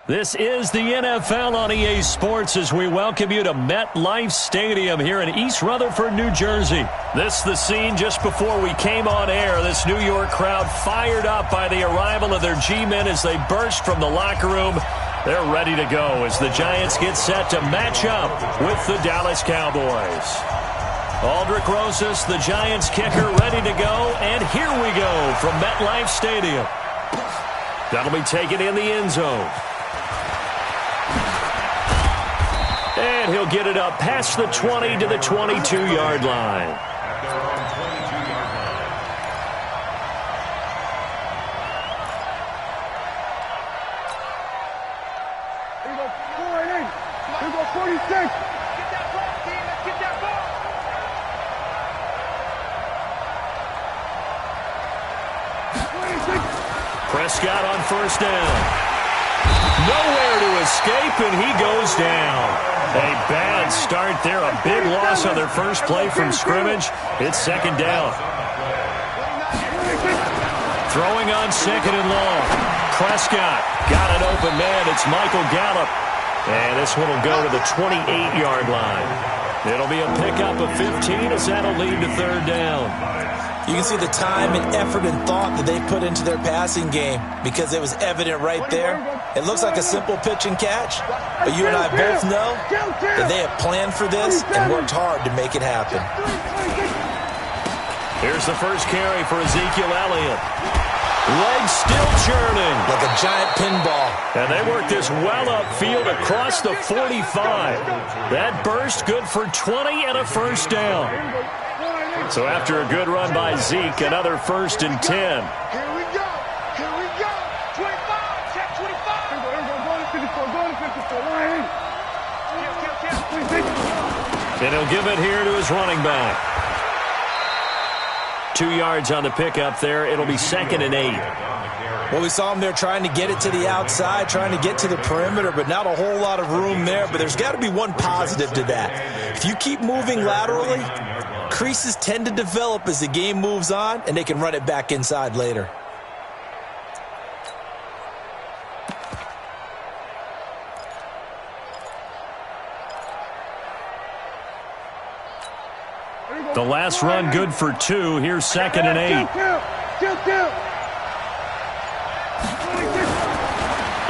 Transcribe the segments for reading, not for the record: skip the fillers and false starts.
This is the NFL on EA Sports as we welcome you to MetLife Stadium here in East Rutherford, New Jersey. This is the scene just before we came on air. This New York crowd fired up by the arrival of their G-men as they burst from the locker room. They're ready to go as the Giants get set to match up with the Dallas Cowboys. Aldrick Rosas, the Giants kicker, ready to go. And here we go from MetLife Stadium. That'll be taken in the end zone. And he'll get it up past the 20 to the 22-yard line. Here we go, 48. Here we go, 46. Get that ball, team. Let's get that ball. Prescott on first down. Nowhere to escape, and he goes down. A bad start there. A big loss on their first play from scrimmage. It's second down. Throwing on second and long. Prescott got an open man. It's Michael Gallup. And this one will go to the 28-yard line. It'll be a pickup of 15 as that'll lead to third down. You can see the time and effort and thought that they put into their passing game because it was evident right there. It looks like a simple pitch and catch, but you and I both know that they have planned for this and worked hard to make it happen. Here's the first carry for Ezekiel Elliott. Legs still churning. Like a giant pinball. And they work this well upfield across the 45. That burst good for 20 and a first down. So after a good run by Zeke, another first and 10. Here we go. Here we go. 25. Check 25. Here we go. Going to 54. Going to 54. Line in. And he'll give it here to his running back. 2 yards on the pickup there. It'll be second and 8. Well, we saw him there trying to get it to the outside, trying to get to the perimeter, but not a whole lot of room there. But there's got to be one positive to that. If you keep moving laterally, creases tend to develop as the game moves on, and they can run it back inside later. The last run good for 2. Here's second and 8.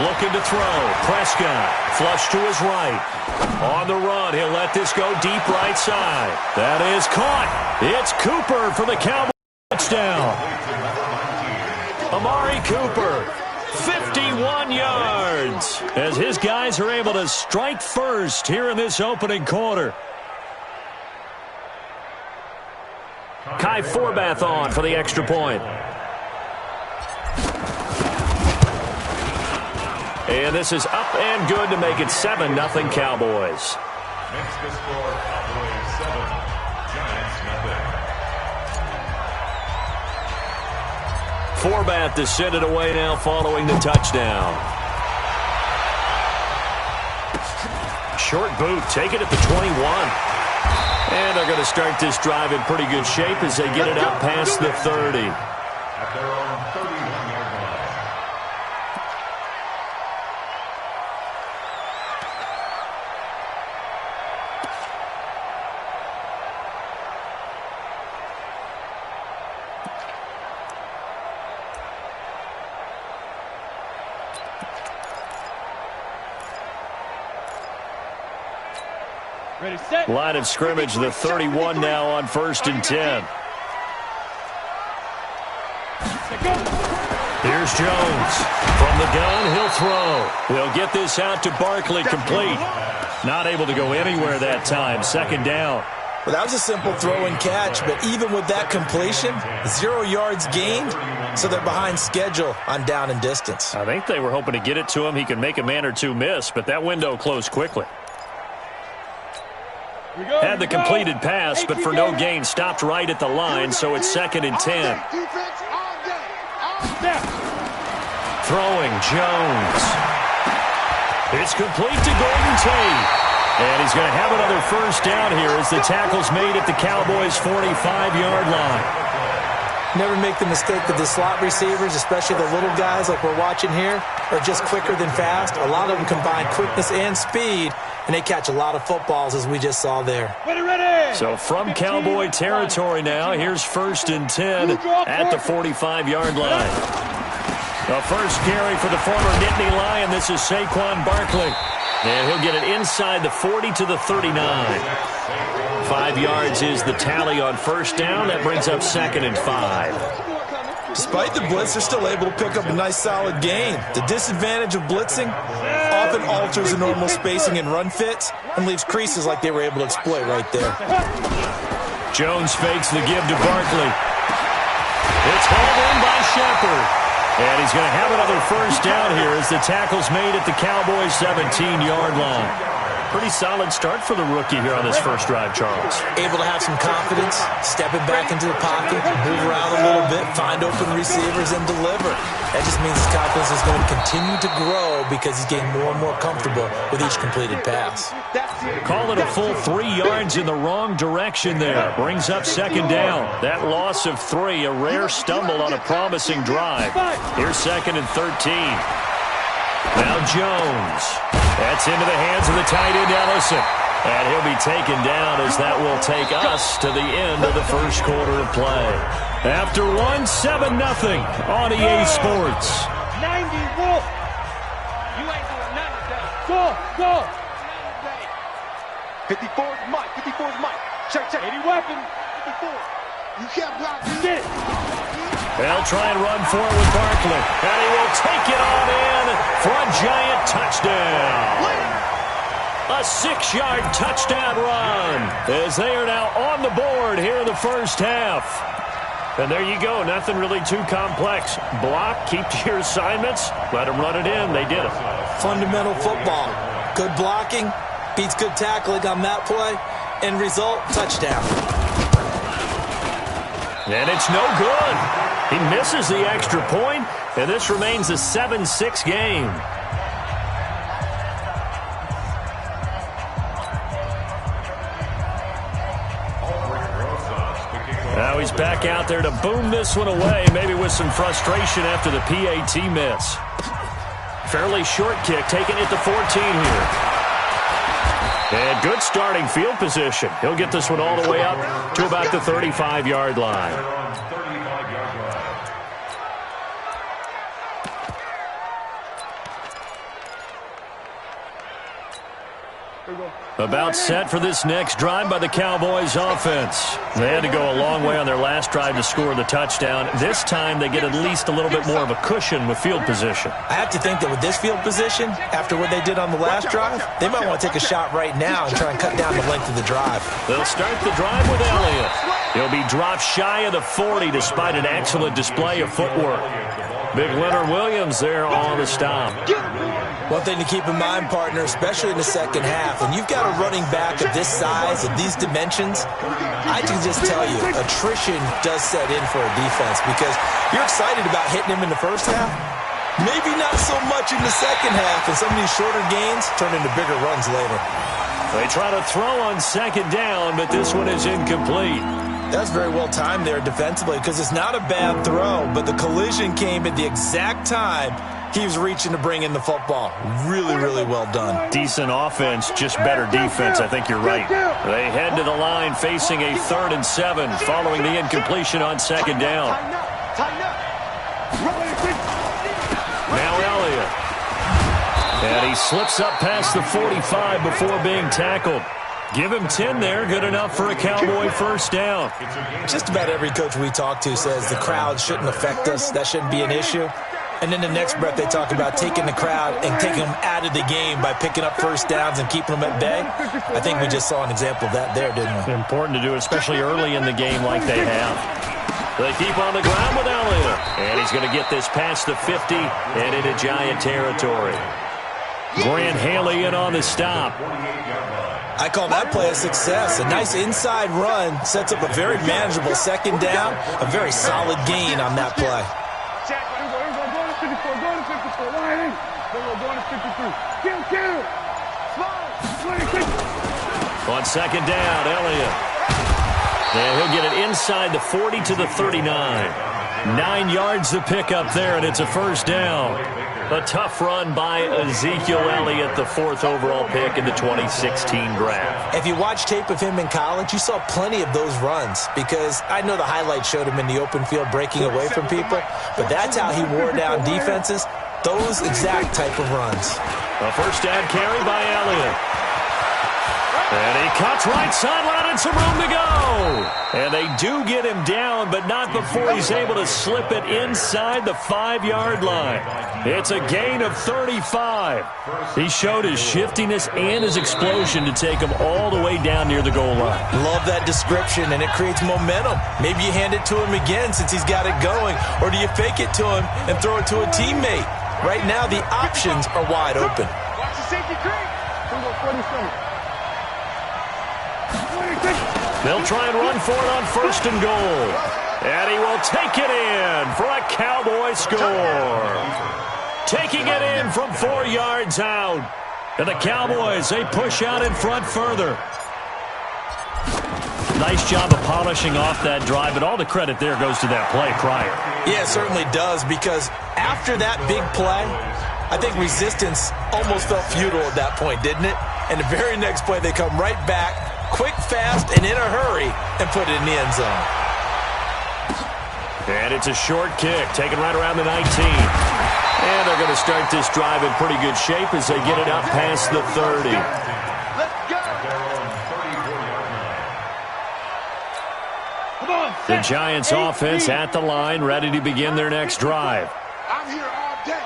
Looking to throw. Prescott. Flush to his right. On the run. He'll let this go deep right side. That is caught. It's Cooper for the Cowboys touchdown. Amari Cooper. 51 yards. As his guys are able to strike first here in this opening quarter. Kai Forbath on for the extra point. And this is up and good to make it 7-0 Cowboys. Makes the score Cowboys 7, Giants nothing. Forbath to send it away now following the touchdown. Short boot, take it at the 21. And they're going to start this drive in pretty good shape as they get it up past the 30. At their own 31-yard line. Ready, set. Line of scrimmage, the 31 now on first and 10. Here's Jones. From the gun, he'll throw. We'll get this out to Barkley, complete. Not able to go anywhere that time. Second down. Well, that was a simple throw and catch, but even with that completion, 0 yards gained, so they're behind schedule on down and distance. I think they were hoping to get it to him. He could make a man or two miss, but that window closed quickly. Had the completed pass, but for no gain, stopped right at the line, so it's second and 10. Throwing, Jones. It's complete to Golden Tate. And he's going to have another first down here as the tackle's made at the Cowboys' 45-yard line. Never make the mistake that the slot receivers, especially the little guys like we're watching here, are just quicker than fast. A lot of them combine quickness and speed, and they catch a lot of footballs, as we just saw there. Ready. So from Cowboy territory now, here's 1st and 10 at the 45-yard line. The first carry for the former Nittany Lion. This is Saquon Barkley. And he'll get it inside the 40 to the 39. 5 yards is the tally on first down. That brings up 2nd and 5. Despite the blitz, they're still able to pick up a nice solid gain. The disadvantage of blitzing often alters the normal spacing and run fits and leaves creases like they were able to exploit right there. Jones fakes the give to Barkley. It's hauled in by Shepard. And he's going to have another first down here as the tackle's made at the Cowboys' 17-yard line. Pretty solid start for the rookie here on this first drive, Charles. Able to have some confidence, stepping back into the pocket, move around a little bit, find open receivers, and deliver. That just means his confidence is going to continue to grow because he's getting more and more comfortable with each completed pass. Call it a full 3 yards in the wrong direction there. Brings up 2nd down. That loss of 3, a rare stumble on a promising drive. Here's 2nd and 13. Now Jones. That's into the hands of the tight end, Ellison. And he'll be taken down as that will take us to the end of the first quarter of play. After 7-0 on EA Sports. 90 Wolf. You ain't doing nothing today. Go. 54's Mike. 54's Mike. Check. Any weapon. 54. You can't block shit. They'll try and run forward with Barkley. And he will take it on in for a giant touchdown. A 6-yard touchdown run as they are now on the board here in the first half. And there you go. Nothing really too complex. Block, keep to your assignments, let them run it in. They did it. Fundamental football. Good blocking beats good tackling on that play. End result, touchdown. And it's no good. He misses the extra point, and this remains a 7-6 game. Now he's back out there to boom this one away, maybe with some frustration after the PAT miss. Fairly short kick, taking it to 14 here. And good starting field position. He'll get this one all the way up to about the 35-yard line. About set for this next drive by the Cowboys offense. They had to go a long way on their last drive to score the touchdown. This time they get at least a little bit more of a cushion with field position. I have to think that with this field position, after what they did on the last drive, they might want to take a shot right now and try and cut down the length of the drive. They'll start the drive with Elliott. He'll be dropped shy of the 40 despite an excellent display of footwork. Big Leonard Williams there on the stop. One thing to keep in mind, partner, especially in the second half, when you've got a running back of this size, of these dimensions, I can just tell you, attrition does set in for a defense because you're excited about hitting him in the first half. Maybe not so much in the second half, and some of these shorter gains turn into bigger runs later. They try to throw on 2nd down, but this one is incomplete. That's very well timed there defensively because it's not a bad throw, but the collision came at the exact time he was reaching to bring in the football. Really, really well done. Decent offense, just better defense. I think you're right. They head to the line facing a 3rd and 7 following the incompletion on 2nd down. Now Elliott. And he slips up past the 45 before being tackled. Give him 10 there. Good enough for a Cowboy first down. Just about every coach we talk to says the crowd shouldn't affect us. That shouldn't be an issue. And then the next breath they talk about taking the crowd and taking them out of the game by picking up first downs and keeping them at bay. I think we just saw an example of that there, didn't we? Important to do, especially early in the game like they have. They keep on the ground with Elliott. And he's going to get this past the 50 and into Giant territory. Grant Haley in on the stop. I call that play a success. A nice inside run sets up a very manageable 2nd down. A very solid gain on that play. On 2nd down, Elliott. And he'll get it inside the 40 to the 39. 9 yards to pick up there, and it's a first down. A tough run by Ezekiel Elliott, the 4th overall pick in the 2016 draft. If you watch tape of him in college, you saw plenty of those runs because I know the highlights showed him in the open field breaking away from people, but that's how he wore down defenses, those exact type of runs. A first down carry by Elliott. And he cuts right sideline and some room to go. And they do get him down, but not before he's able to slip it inside the 5-yard line. It's a gain of 35. He showed his shiftiness and his explosion to take him all the way down near the goal line. Love that description, and it creates momentum. Maybe you hand it to him again since he's got it going, or do you fake it to him and throw it to a teammate? Right now, the options are wide open. Watch the safety creep. 47. They'll try and run for it on 1st and goal. And he will take it in for a Cowboy score. Taking it in from 4 yards out. And the Cowboys, they push out in front further. Nice job of polishing off that drive, but all the credit there goes to that play prior. Yeah, it certainly does, because after that big play, I think resistance almost felt futile at that point, didn't it? And the very next play, they come right back, quick, fast, and in a hurry, and put it in the end zone. And it's a short kick, taken right around the 19. And they're going to start this drive in pretty good shape as they get it up past the 30. The Giants offense at the line, ready to begin their next drive. I'm here all day.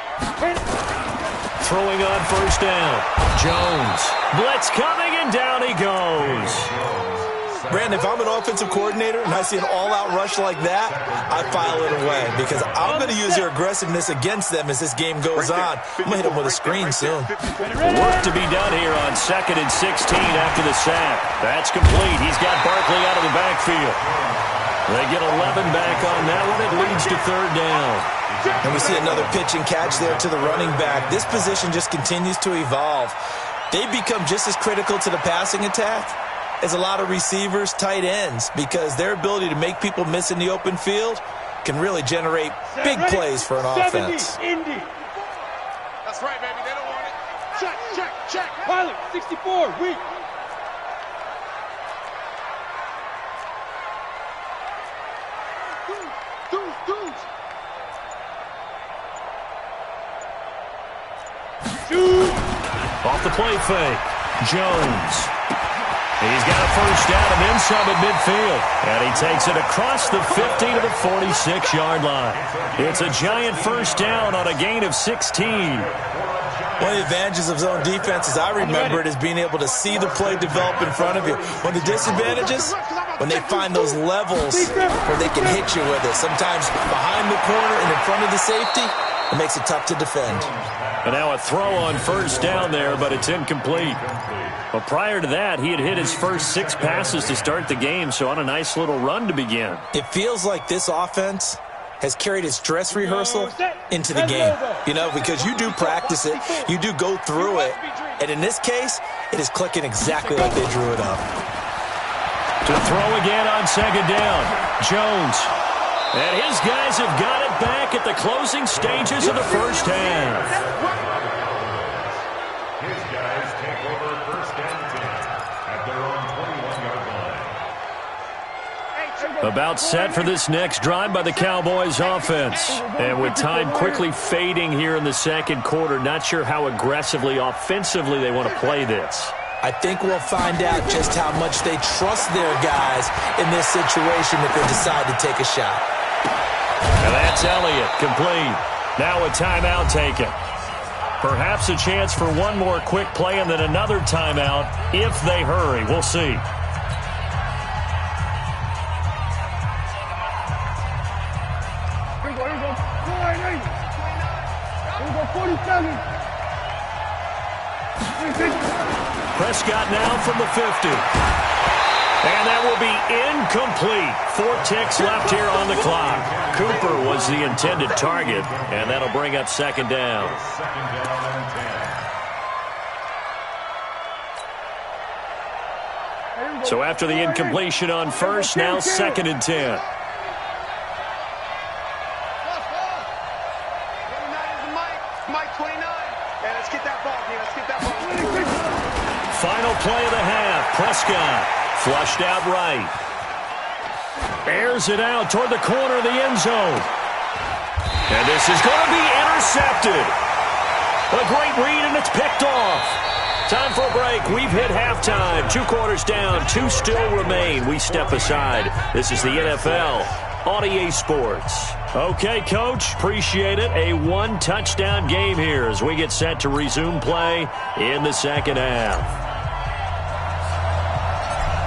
Throwing on 1st down. Jones. Blitz coming, and down he goes. Brandon, if I'm an offensive coordinator and I see an all-out rush like that, I file it away because I'm going to use their aggressiveness against them as this game goes on. I'm going to hit them with a screen soon. Work to be done here on 2nd and 16 after the sack. That's complete. He's got Barkley out of the backfield. They get 11 back on that one. It leads to 3rd down. And we see another pitch and catch there to the running back. This position just continues to evolve. They become just as critical to the passing attack as a lot of receivers, tight ends, because their ability to make people miss in the open field can really generate big plays for an offense. Indy. That's right, baby. They don't want it. Check, check, check. Pilot, 64, weak. Dudes. Off the play fake. Jones. He's got a first down and then some at midfield. And he takes it across the 50 to the 46-yard line. It's a giant first down on a gain of 16. One of the advantages of zone defense, as I remember it, is being able to see the play develop in front of you. One of the disadvantages, when they find those levels where they can hit you with it. Sometimes behind the corner and in front of the safety, it makes it tough to defend. And now a throw on 1st down there, but it's incomplete. Well, prior to that, he had hit his first 6 passes to start the game, so on a nice little run to begin. It feels like this offense has carried its dress rehearsal into the game. You know, because you do practice it, you do go through it, and in this case, it is clicking exactly like they drew it up. To throw again on 2nd down, Jones. And his guys have got it back at the closing stages of the first half. His guys take over 1st and 10 at their own 21-yard line. About set for this next drive by the Cowboys offense. And with time quickly fading here in the 2nd quarter, not sure how aggressively, offensively they want to play this. I think we'll find out just how much they trust their guys in this situation if they decide to take a shot. And that's Elliott, complete. Now a timeout taken. Perhaps a chance for one more quick play and then another timeout if they hurry. We'll see. Here we go. 47. Prescott now from the 50. And that will be incomplete. 4 ticks left here on the clock. Cooper was the intended target, and that'll bring up 2nd down. 2nd down and 10. So after the incompletion on first, now 2nd and 10. Final play of the half. Prescott flushed out right. Airs it out toward the corner of the end zone. And this is going to be intercepted. A great read, and it's picked off. Time for a break. We've hit halftime. 2 quarters down. 2 still remain. We step aside. This is the NFL on EA Sports. Okay, Coach. Appreciate it. A 1-touchdown game here as we get set to resume play in the second half.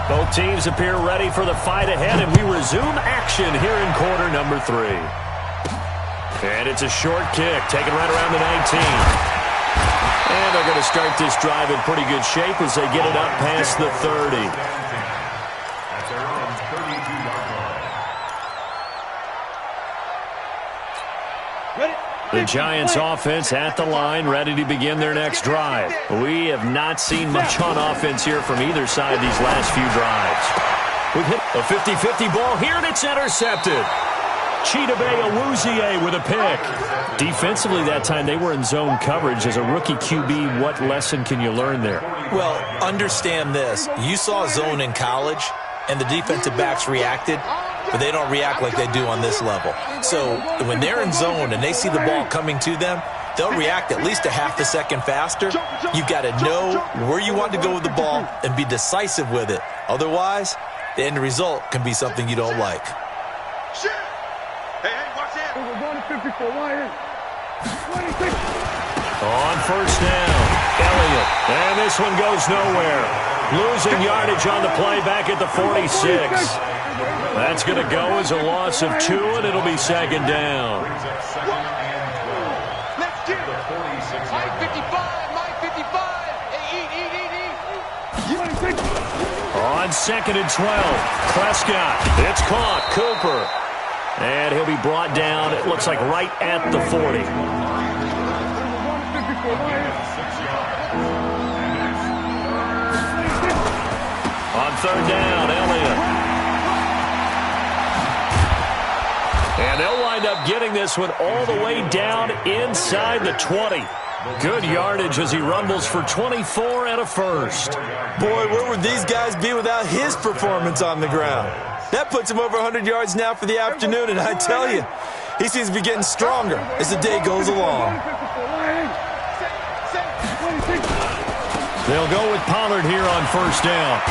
Both teams appear ready for the fight ahead, and we resume action here in quarter number 3. And it's a short kick, taken right around the 19. And they're going to start this drive in pretty good shape as they get it up past the 30. At their own 32-yard line. The Giants offense at the line, ready to begin their next drive. We have not seen much on offense here from either side these last few drives. We've hit a 50-50 ball here, and it's intercepted. Chidobe Awuzie with a pick. Defensively that time, they were in zone coverage. As a rookie QB, what lesson can you learn there? Well, understand this. You saw zone in college, and the defensive backs reacted, but they don't react like they do on this level. So when they're in zone and they see the ball coming to them, they'll react at least a half a second faster. You've got to know where you want to go with the ball and be decisive with it. Otherwise, the end result can be something you don't like. On first down, Elliott. And this one goes nowhere. Losing yardage on the play back at the 46. That's going to go as a loss of 2, and it'll be 2nd down. Let's get it. My 55, my 55. Eat. On 2nd and 12, Prescott. It's caught. Cooper. And he'll be brought down, it looks like right at the 40. On 3rd down, Elliott. And they'll wind up getting this one all the way down inside the 20. Good yardage as he rumbles for 24 and a first. Boy, where would these guys be without his performance on the ground? That puts him over 100 yards now for the afternoon, and I tell you, he seems to be getting stronger as the day goes along. They'll go with Pollard here on first down.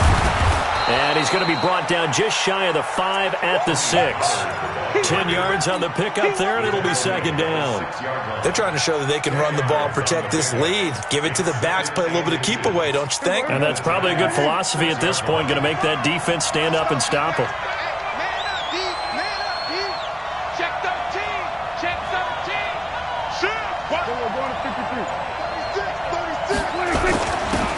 And he's going to be brought down just shy of the 5 at the 6. 10 yards on the pickup there, and it'll be 2nd down. They're trying to show that they can run the ball and protect this lead. Give it to the backs, play a little bit of keep away, don't you think? And that's probably a good philosophy at this point, going to make that defense stand up and stop them. Man up, D. Man up, D. Check 13. Check 13. Shoot. What?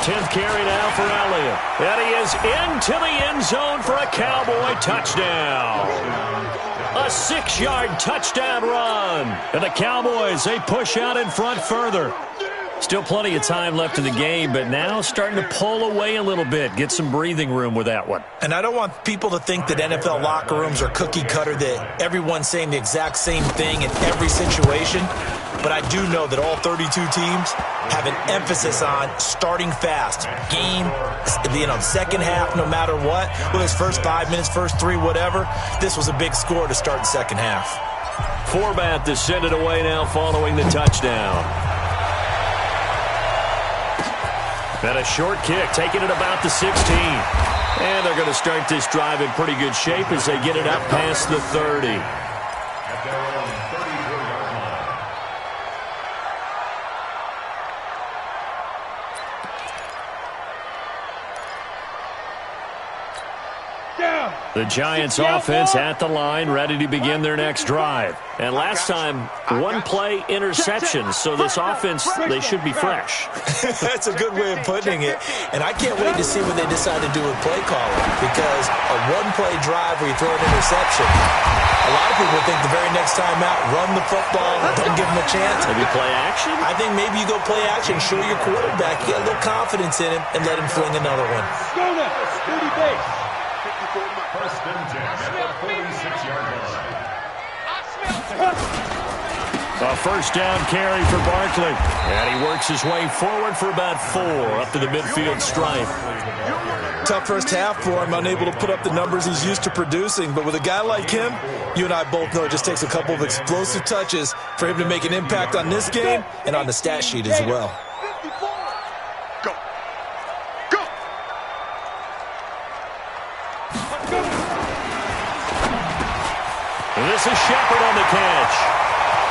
10th carry now for Elliott. And he is into the end zone for a Cowboy touchdown. A 6-yard touchdown run. And the Cowboys, they push out in front further. Still plenty of time left in the game, but now starting to pull away a little bit. Get some breathing room with that one. And I don't want people to think that NFL locker rooms are cookie cutter, that everyone's saying the exact same thing in every situation. But I do know that all 32 teams have an emphasis on starting fast. Game, second half, no matter what. Whether it's first 5 minutes, first 3, whatever. This was a big score to start the second half. Forbat to send it away now following the touchdown. And a short kick, taking it about the 16. And they're going to start this drive in pretty good shape as they get it up past the 30. At their own 34-yard line. The Giants offense at the line, ready to begin their next drive. And last time, one-play interception, so this offense, they should be fresh. That's a good way of putting it. And I can't wait to see what they decide to do with play calling, because a one-play drive where you throw an interception, a lot of people think the very next time out, run the football, don't give them a chance. Maybe play action? I think maybe you go play action, show your quarterback, you get a little confidence in him, and let him fling another one. Go now, Scooty base. First and 10 at the 46-yard line. A first down carry for Barkley. And he works his way forward for about 4 up to the midfield stripe. Tough first half for him, unable to put up the numbers he's used to producing. But with a guy like him, you and I both know it just takes a couple of explosive touches for him to make an impact on this game and on the stat sheet as well. Go. Go. This is Shepard on the catch.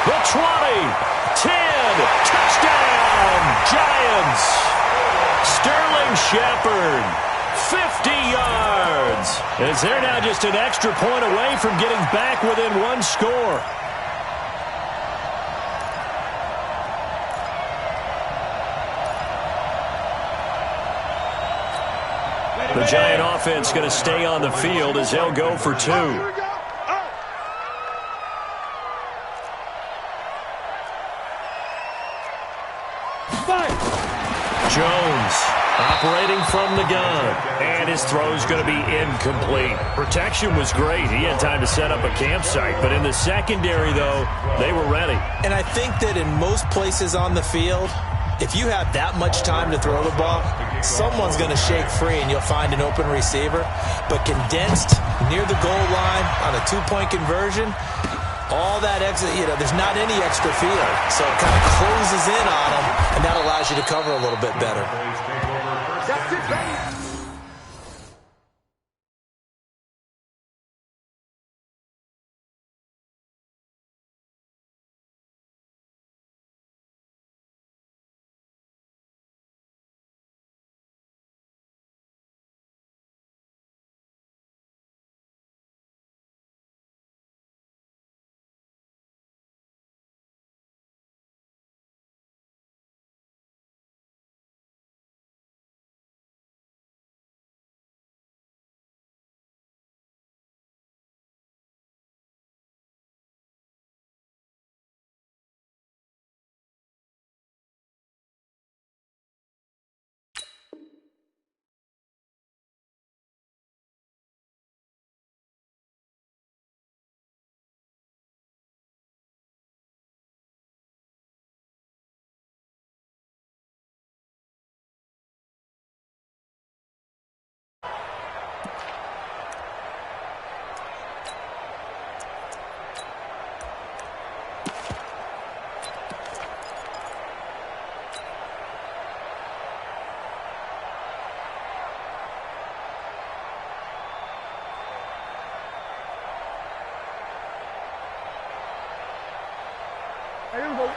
The 20, 10, touchdown, Giants. Sterling Shepard, 50 yards. As they're now just an extra point away from getting back within one score. The Giant offense going to stay on the field as they'll go for 2. Jones operating from the gun, and his throw's going to be incomplete. Protection was great. He had time to set up a campsite, but in the secondary, though, they were ready. And I think that in most places on the field, if you have that much time to throw the ball, someone's going to shake free and you'll find an open receiver. But condensed near the goal line on a two-point conversion, all that extra, there's not any extra field. So it kind of closes in on them, and that allows you to cover a little bit better. That's it, baby.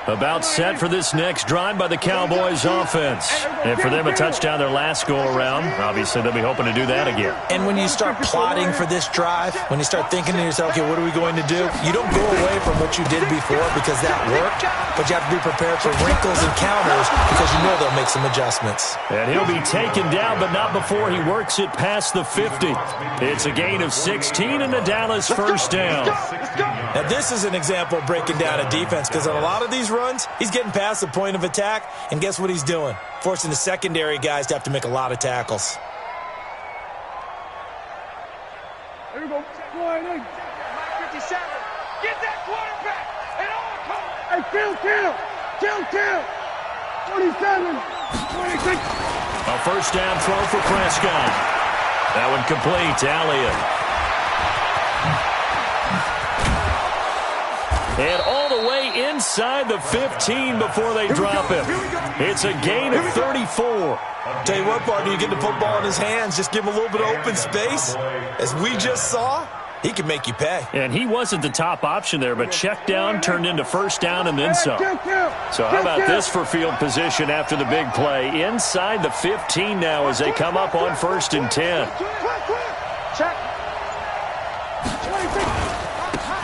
About set for this next drive by the Cowboys offense. And for them, a touchdown their last go-around. Obviously, they'll be hoping to do that again. And when you start plotting for this drive, when you start thinking to yourself, okay, what are we going to do? You don't go away from what you did before because that worked, but you have to be prepared for wrinkles and counters because you know they'll make some adjustments. And he'll be taken down, but not before he works it past the 50. It's a gain of 16 and the Dallas first down. Now, this is an example of breaking down a defense because on a lot of these runs, he's getting past the point of attack, and guess what he's doing? Forcing the secondary guys to have to make a lot of tackles. Here we go. 57. Get that quarterback. And all come. Hey, kill. 27. 26. A first down throw for Prescott. That one complete to Elliott. And all the way inside the 15 before they drop him. It's a gain of 34. Tell you what, partner, you get the football in his hands, just give him a little bit of open space. As we just saw, he can make you pay. And he wasn't the top option there, but check down turned into first down and then some. So how about this for field position after the big play? Inside the 15 now as they come up on 1st and 10. Check.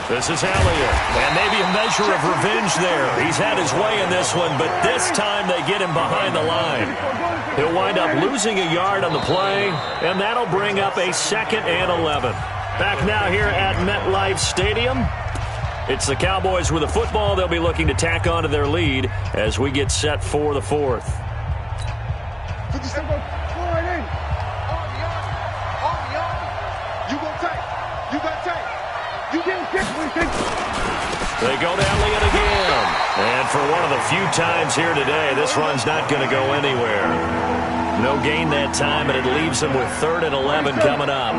This is Elliott, and maybe a measure of revenge there. He's had his way in this one, but this time they get him behind the line. He'll wind up losing a yard on the play, and that'll bring up a 2nd and 11. Back now here at MetLife Stadium. It's the Cowboys with the football. They'll be looking to tack on to their lead as we get set for the 4th. They go to Elliott again. And for one of the few times here today, this run's not going to go anywhere. No gain that time, and it leaves them with 3rd and 11 coming up.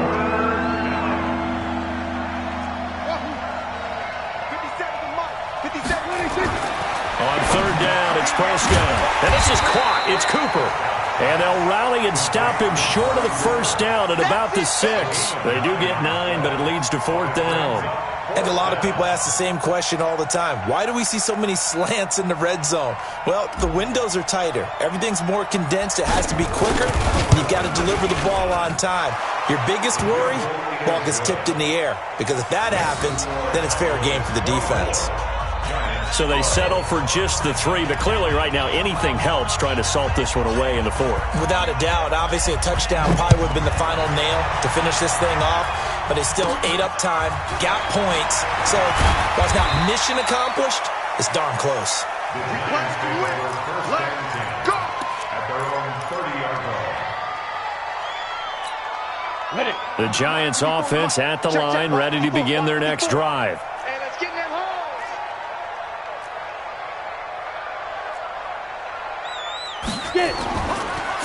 On 3rd down, it's Prescott. And this is caught. It's Cooper. And they'll rally and stop him short of the 1st down at about the 6. They do get 9, but it leads to 4th down. And a lot of people ask the same question all the time. Why do we see so many slants in the red zone? Well, the windows are tighter. Everything's more condensed. It has to be quicker. And you've got to deliver the ball on time. Your biggest worry? Ball gets tipped in the air. Because if that happens, then it's fair game for the defense. So they settle for just the 3, but clearly right now anything helps trying to salt this one away in the 4th. Without a doubt. Obviously a touchdown probably would have been the final nail to finish this thing off, but it's still ate up time, got points. So while it's not mission accomplished, it's darn close. The Giants offense at the line, ready to begin their next drive.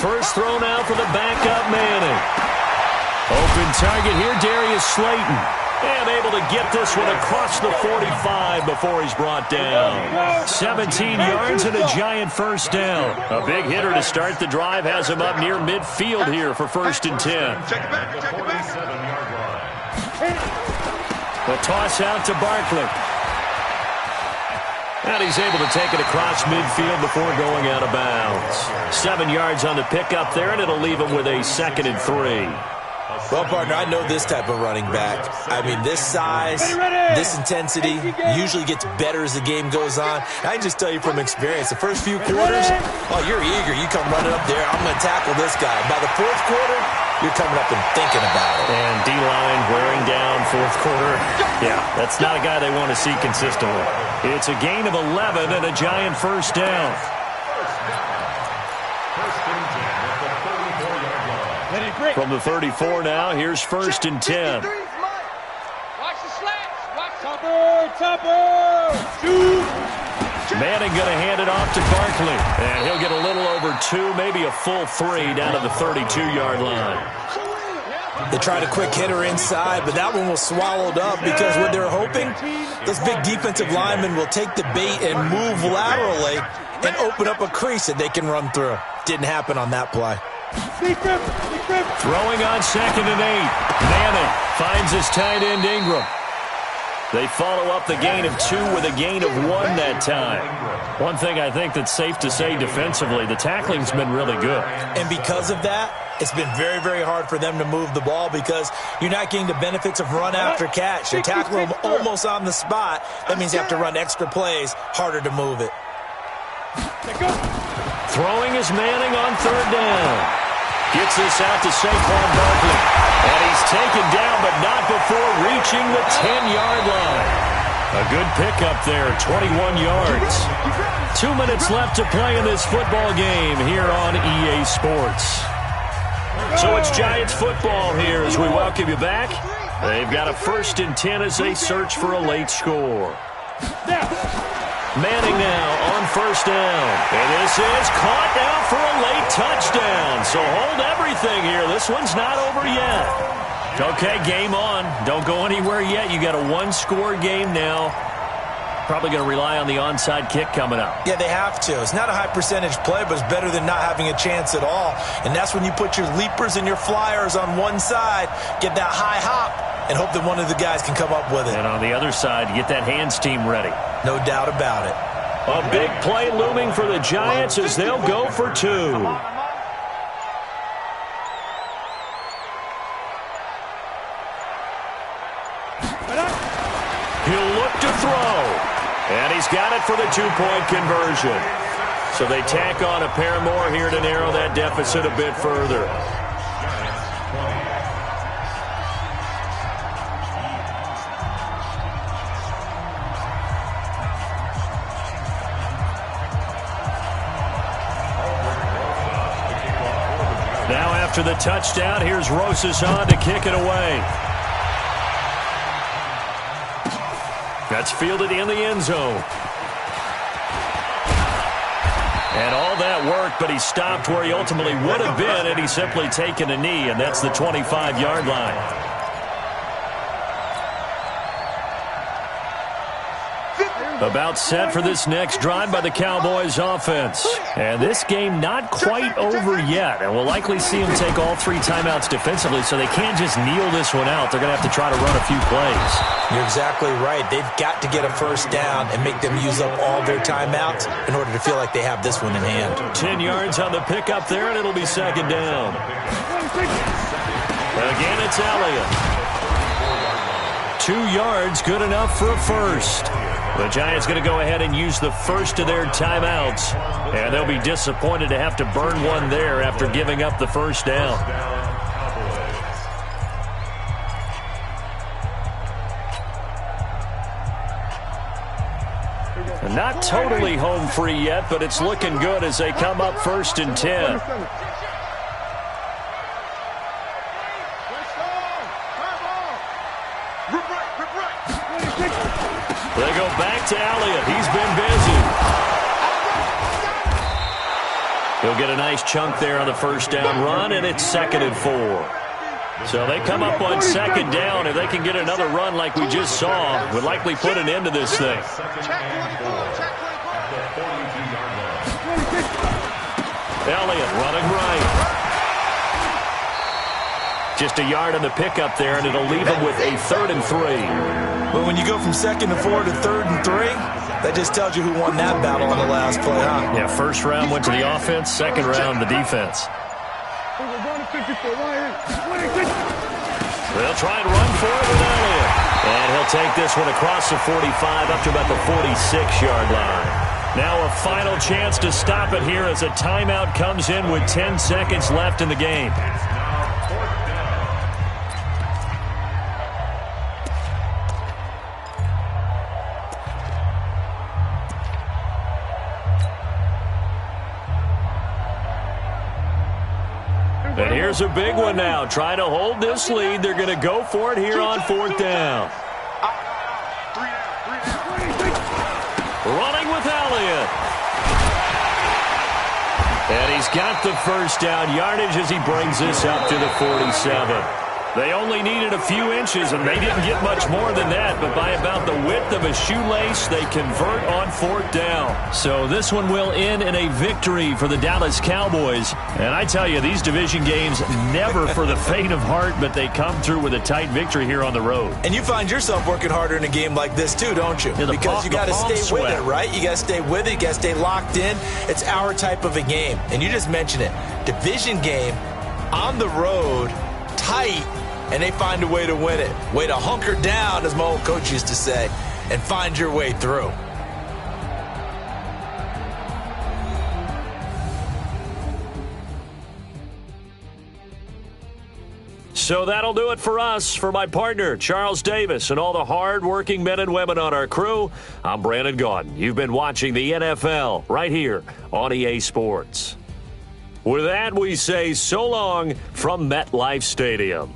First throw now for the backup Manning. Open target here, Darius Slayton. And able to get this one across the 45 before he's brought down. 17 yards and a Giant 1st down. A big hitter to start the drive has him up near midfield here for 1st and 10. The toss out to Barkley. And he's able to take it across midfield before going out of bounds. 7 yards on the pickup there, and it'll leave him with a 2nd and 3. Well, partner, I know this type of running back. I mean, this size, this intensity usually gets better as the game goes on. I can just tell you from experience, the first few quarters, oh, you're eager. You come running up there, I'm going to tackle this guy. By the 4th quarter, you're coming up and thinking about it. And D-line wearing down 4th quarter. Yeah, that's not a guy they want to see consistently. It's a gain of 11 and a Giant 1st down. From the 34 now, here's 1st and 10. Watch the slats. Watch Tupper. Shoot. Manning going to hand it off to Barkley. And he'll get a little over 2, maybe a full 3 down to the 32-yard line. They tried a quick hitter inside, but that one was swallowed up because what they're hoping, those big defensive linemen will take the bait and move laterally and open up a crease that they can run through. Didn't happen on that play. Throwing on 2nd and 8. Manning finds his tight end Ingram. They follow up the gain of 2 with a gain of 1 that time. One thing I think that's safe to say defensively, the tackling's been really good. And because of that, it's been very, very hard for them to move the ball because you're not getting the benefits of run after catch. You're tackling them almost on the spot. That means you have to run extra plays, harder to move it. Throwing is Manning on 3rd down. Gets this out to Saquon Barkley. And he's taken down, but not before reaching the 10-yard line. A good pickup there, 21 yards. 2 minutes left to play in this football game here on EA Sports. So it's Giants football here as we welcome you back. They've got a 1st and 10 as they search for a late score. Manning now on 1st down. And this is caught now for a late touchdown. So hold everything here. This one's not over yet. Okay, game on. Don't go anywhere yet. You got a 1-score game now. Probably going to rely on the onside kick coming up. Yeah, they have to. It's not a high percentage play, but it's better than not having a chance at all. And that's when you put your leapers and your flyers on one side, get that high hop, and hope that one of the guys can come up with it. And on the other side, get that hands team ready. No doubt about it. A big play looming for the Giants as they'll go for 2. He'll look to throw. And he's got it for the two-point conversion. So they tack on a pair more here to narrow that deficit a bit further. Now after the touchdown, here's Rosas on to kick it away. That's fielded in the end zone. And all that worked, but he stopped where he ultimately would have been had he simply taken a knee, and that's the 25-yard line. About set for this next drive by the Cowboys offense. And this game not quite over yet. And we'll likely see them take all three timeouts defensively, so they can't just kneel this one out. They're going to have to try to run a few plays. You're exactly right. They've got to get a first down and make them use up all their timeouts in order to feel like they have this one in hand. 10 yards on the pickup there, and it'll be second down. Again, it's Elliott. 2 yards, good enough for a first. The Giants going to go ahead and use the first of their timeouts, and they'll be disappointed to have to burn one there after giving up the first down. Not totally home free yet, but it's looking good as they come up 1st and 10. They go back to Elliott. He's been busy. He'll get a nice chunk there on the first down run, and it's 2nd and 4. So they come up on 2nd down. If they can get another run like we just saw, would likely put an end to this thing. Elliott running right. Just a yard on the pickup there, and it'll leave him with a 3rd and 3. But when you go from 2nd and 4 to 3rd and 3, that just tells you who won that battle on the last play, huh? Yeah, first round went to the offense, second round the defense. They'll try and run for it with Elliott. And he'll take this one across the 45 up to about the 46-yard line. Now a final chance to stop it here as a timeout comes in with 10 seconds left in the game. And here's a big one now. Trying to hold this lead. They're going to go for it here on 4th down. Running with Elliott. And he's got the first down yardage as he brings this up to the 47. They only needed a few inches, and they didn't get much more than that. But by about the width of a shoelace, they convert on 4th down. So this one will end in a victory for the Dallas Cowboys. And I tell you, these division games never for the faint of heart, but they come through with a tight victory here on the road. And you find yourself working harder in a game like this too, don't you? Yeah, because you got to stay with it, right? You got to stay with it. You got to stay locked in. It's our type of a game. And you just mentioned it. Division game on the road, tight, and they find a way to win it. Way to hunker down, as my old coach used to say, and find your way through. So that'll do it for us. For my partner, Charles Davis, and all the hard-working men and women on our crew, I'm Brandon Gaudin. You've been watching the NFL right here on EA Sports. With that, we say so long from MetLife Stadium.